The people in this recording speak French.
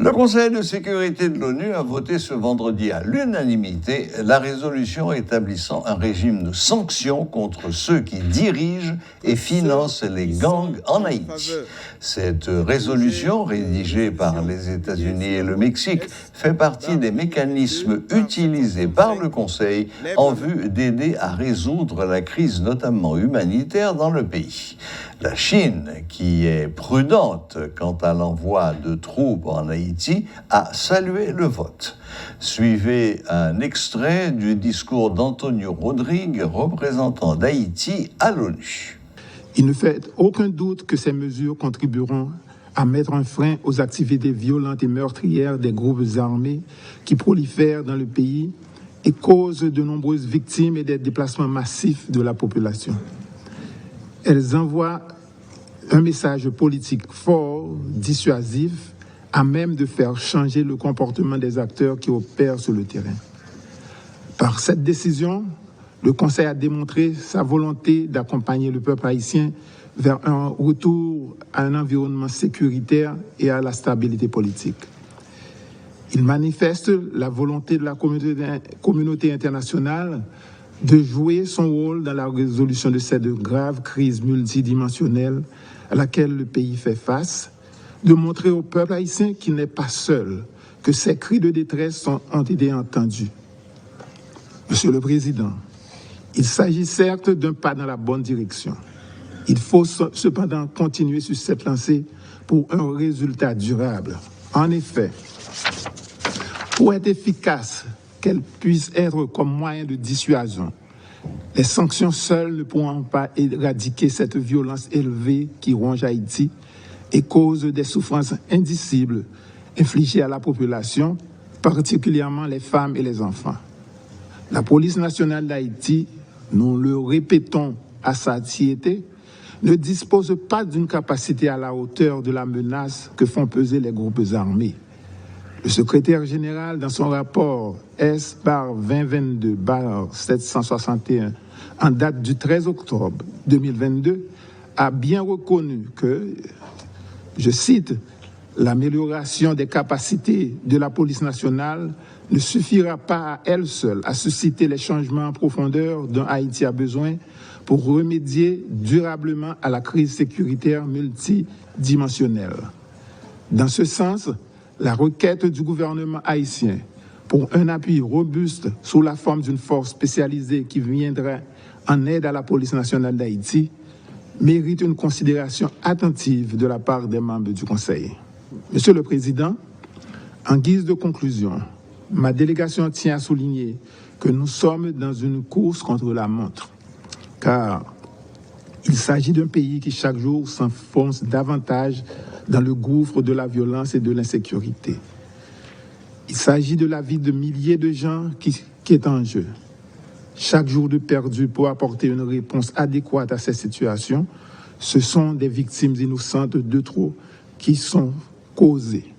Le Conseil de sécurité de l'ONU a voté ce vendredi à l'unanimité la résolution établissant un régime de sanctions contre ceux qui dirigent et financent les gangs en Haïti. Cette résolution, rédigée par les États-Unis et le Mexique, fait partie des mécanismes utilisés par le Conseil en vue d'aider à résoudre la crise, notamment humanitaire, dans le pays. La Chine, qui est prudente quant à l'envoi de troupes en Haïti, a salué le vote. Suivez un extrait du discours d'Antonio Rodrigue, représentant d'Haïti à l'ONU. Il ne fait aucun doute que ces mesures contribueront à mettre un frein aux activités violentes et meurtrières des groupes armés qui prolifèrent dans le pays et causent de nombreuses victimes et des déplacements massifs de la population. Elles envoient un message politique fort, dissuasif, à même de faire changer le comportement des acteurs qui opèrent sur le terrain. Par cette décision, le Conseil a démontré sa volonté d'accompagner le peuple haïtien vers un retour à un environnement sécuritaire et à la stabilité politique. Il manifeste la volonté de la communauté internationale de jouer son rôle dans la résolution de cette grave crise multidimensionnelle à laquelle le pays fait face, de montrer au peuple haïtien qu'il n'est pas seul, que ses cris de détresse ont été entendus. Monsieur le Président, il s'agit certes d'un pas dans la bonne direction. Il faut cependant continuer sur cette lancée pour un résultat durable. En effet, pour être efficace, qu'elles puissent être comme moyen de dissuasion, les sanctions seules ne pourront pas éradiquer cette violence élevée qui ronge Haïti et cause des souffrances indicibles infligées à la population, particulièrement les femmes et les enfants. La police nationale d'Haïti, nous le répétons à satiété, ne dispose pas d'une capacité à la hauteur de la menace que font peser les groupes armés. Le secrétaire général, dans son rapport S/2022/761, en date du 13 octobre 2022, a bien reconnu que, je cite, « l'amélioration des capacités de la police nationale ne suffira pas à elle seule à susciter les changements en profondeur dont Haïti a besoin pour remédier durablement à la crise sécuritaire multidimensionnelle. » Dans ce sens, la requête du gouvernement haïtien pour un appui robuste sous la forme d'une force spécialisée qui viendrait en aide à la police nationale d'Haïti mérite une considération attentive de la part des membres du Conseil. Monsieur le Président, en guise de conclusion, ma délégation tient à souligner que nous sommes dans une course contre la montre, car il s'agit d'un pays qui chaque jour s'enfonce davantage dans le gouffre de la violence et de l'insécurité. Il s'agit de la vie de milliers de gens qui est en jeu. Chaque jour de perdu pour apporter une réponse adéquate à ces situations, ce sont des victimes innocentes de trop qui sont causées.